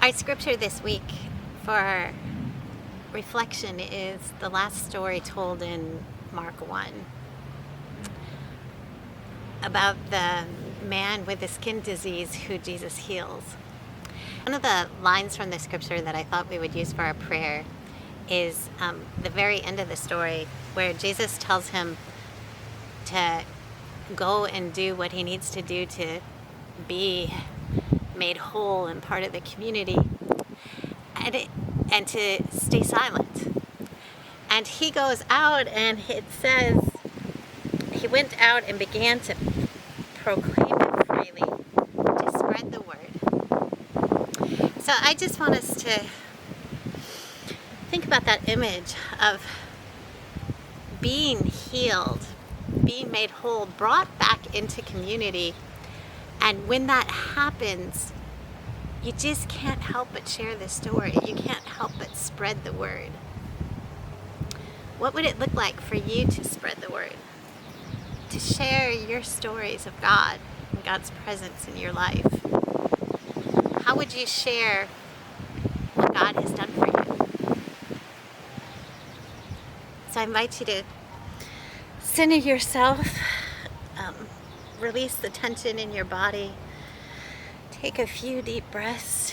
Our scripture this week for reflection is the last story told in Mark 1 about the man with the skin disease who Jesus heals. One of the lines from the scripture that I thought we would use for our prayer is the very end of the story where Jesus tells him to go and do what he needs to do to be made whole and part of the community, and to stay silent. And he goes out, and it says he went out and began to proclaim it freely, to spread the word. So I just want us to think about that image of being healed, being made whole, brought back into community. And when that happens, you just can't help but share the story. You can't help but spread the word. What would it look like for you to spread the word? To share your stories of God and God's presence in your life? How would you share what God has done for you? So I invite you to center yourself, release the tension in your body, take a few deep breaths.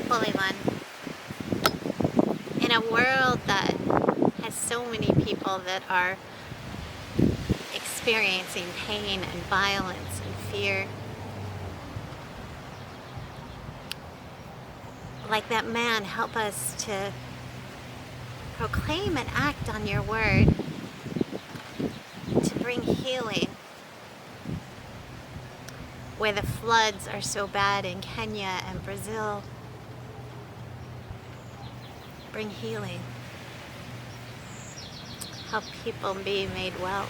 Holy One, in a world that has so many people that are experiencing pain and violence and fear, like that man, help us to proclaim and act on your word, to bring healing where the floods are so bad in Kenya and Brazil. Bring healing. Help people be made well.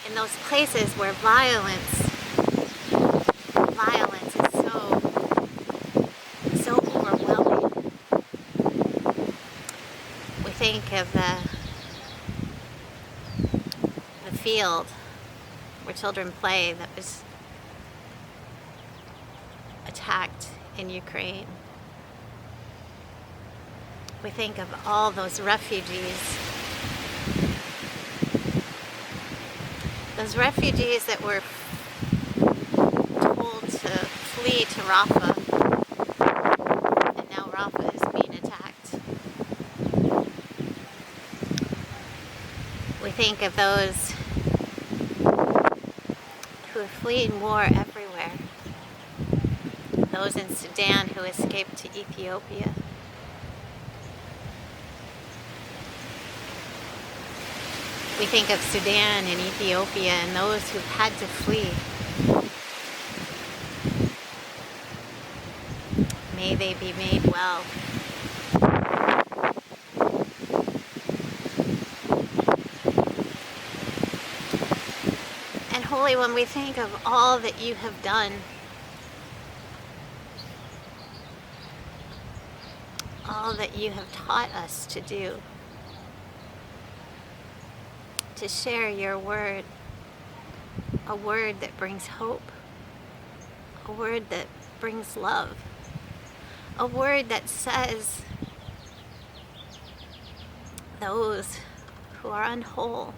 In those places where violence is so overwhelming. We think of the field where children play that was attacked in Ukraine. We think of all those refugees that were told to flee to Rafah, and now Rafah is being attacked. We think of those who are fleeing war everywhere. Those in Sudan who escaped to Ethiopia. We think of Sudan and Ethiopia and those who've had to flee. May they be made well. And Holy One, we think of all that you have done, all that you have taught us to do, to share your word, a word that brings hope, a word that brings love, a word that says those who are unwhole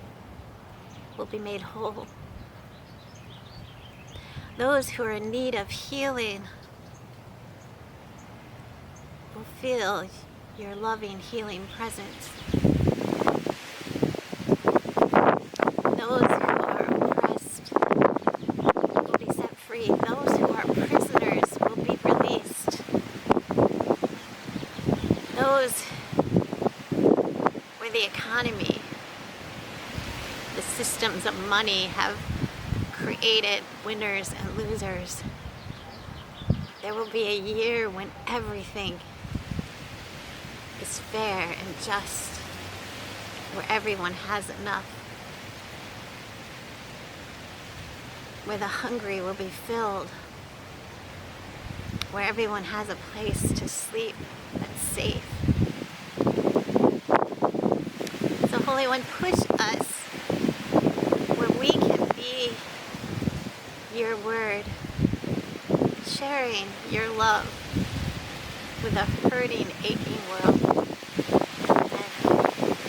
will be made whole. Those who are in need of healing will feel your loving, healing presence. Those who are oppressed will be set free. Those who are prisoners will be released. Those where the economy, the systems of money have created winners and losers. There will be a year when everything is fair and just, where everyone has enough, where the hungry will be filled, where everyone has a place to sleep that's safe. So Holy One, push us where we can be your word, sharing your love with a hurting, aching world.